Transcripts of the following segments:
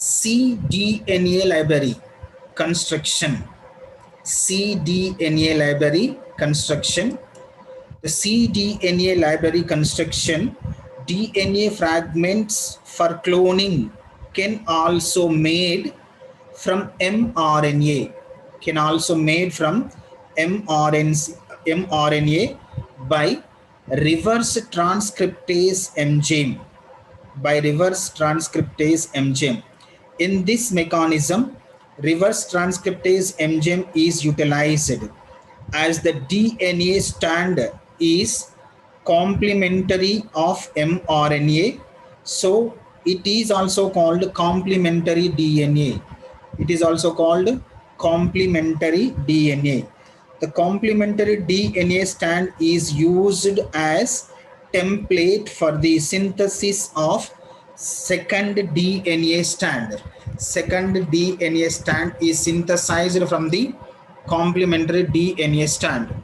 cDNA library construction. cDNA library construction. The cDNA library construction, DNA fragments for cloning can also made from mRNA. Can also made from mRNA by reverse transcriptase enzyme. By reverse transcriptase enzyme. In this mechanism, reverse transcriptase enzyme is utilized as the DNA strand is complementary of mRNA. So it is also called complementary DNA. It is also called complementary DNA. The complementary DNA strand is used as template for the synthesis of second DNA strand. Second DNA strand is synthesized from the complementary DNA strand.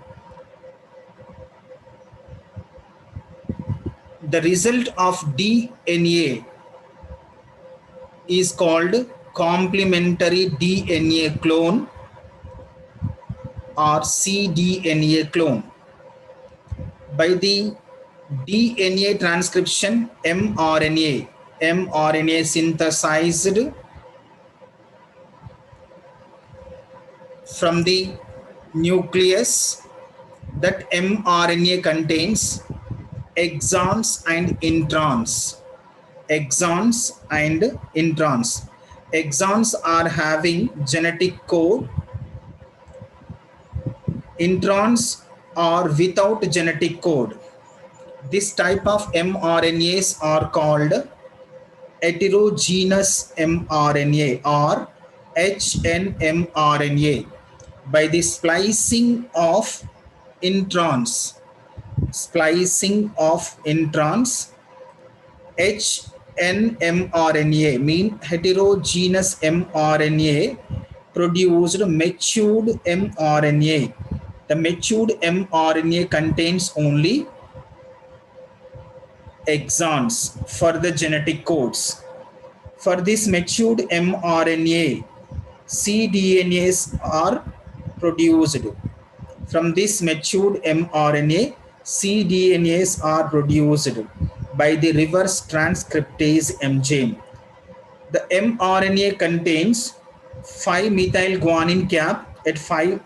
The result of DNA is called complementary DNA clone or cDNA clone. By the DNA transcription, mRNA synthesized from the nucleus. That mRNA contains exons and introns. Exons and introns. Exons are having genetic code. Introns are without genetic code. This type of mRNAs are called heterogeneous mRNA or hnmRNA. By the splicing of introns, hnmRNA mean heterogeneous mRNA produced matured mRNA. The matured mRNA contains only exons for the genetic codes. For this matured mRNA, cDNAs are produced. From this matured mRNA, cDNAs are produced by the reverse transcriptase enzyme. The mRNA contains 5-methyl guanine cap at 5'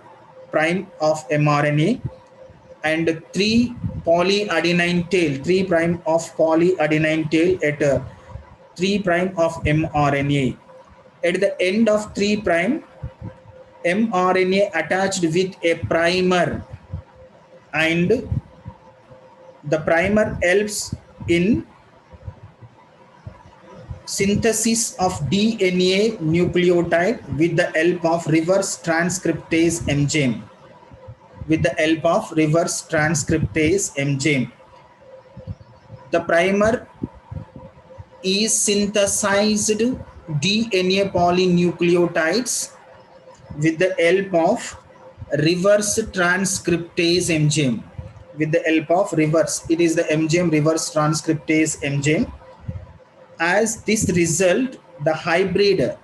of mRNA and 3 polyadenine tail, 3' of polyadenine tail at 3' of mRNA. At the end of 3', mRNA attached with a primer, and the primer helps in synthesis of DNA nucleotide with the help of reverse transcriptase enzyme. With the help of reverse transcriptase enzyme, the primer is synthesized DNA polynucleotides with the help of reverse transcriptase enzyme. With the help of reverse, it is the enzyme reverse transcriptase enzyme. As this result, the hybrid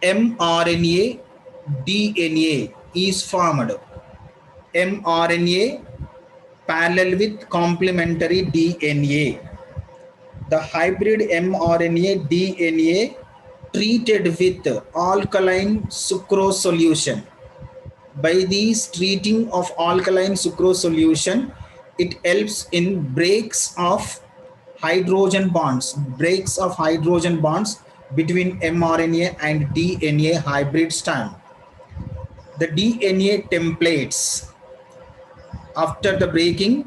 mRNA DNA is formed. mRNA parallel with complementary DNA. The hybrid mRNA DNA treated with alkaline sucrose solution. By these treating of alkaline sucrose solution, it helps in breaks of hydrogen bonds between mRNA and DNA hybrid strand. The DNA templates after the breaking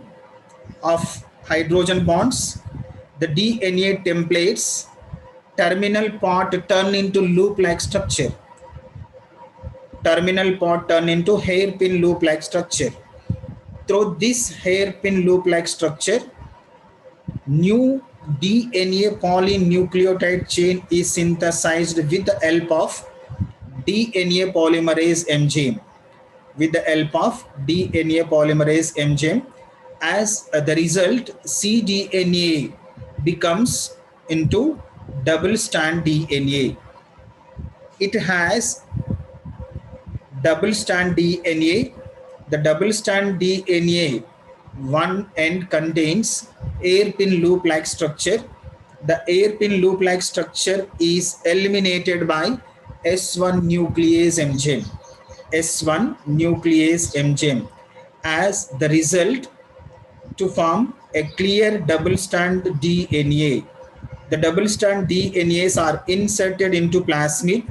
of hydrogen bonds. The DNA templates terminal part turn into loop-like structure. Terminal part turn into hairpin loop-like structure. Through this hairpin loop-like structure, new DNA polynucleotide chain is synthesized with the help of DNA polymerase enzyme. With the help of DNA polymerase enzyme, as the result, cDNA becomes into double strand DNA. It has double strand DNA. The double strand DNA one end contains hairpin loop-like structure. The hairpin loop-like structure is eliminated by S1 nuclease enzyme. S1 nuclease enzyme. As the result, to form a clear double strand DNA. The double strand DNAs are inserted into plasmid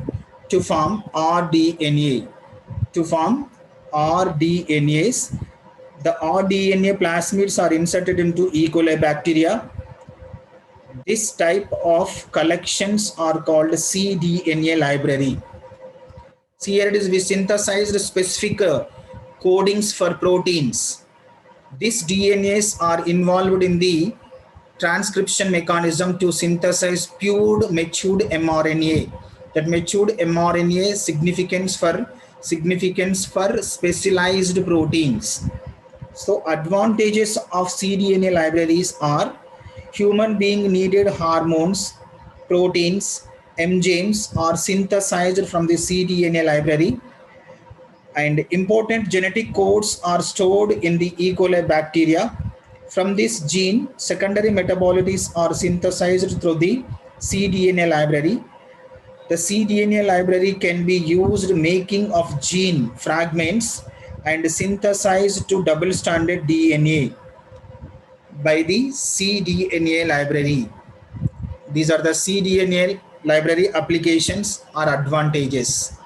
to form rDNA. To form rDNAs, the rDNA plasmids are inserted into E. coli bacteria. This type of collections are called cDNA library. See, here it is, we synthesized specific codings for proteins. These DNAs are involved in the transcription mechanism to synthesize pure matured mRNA. That matured mRNA significance for specialized proteins. So advantages of cDNA libraries are human being needed hormones, proteins, enzymes are synthesized from the cDNA library, and important genetic codes are stored in the E. coli bacteria. From this gene, secondary metabolites are synthesized through the cDNA library. The cDNA library can be used making of gene fragments and synthesized to double-stranded DNA by the cDNA library. These are the cDNA library applications or advantages.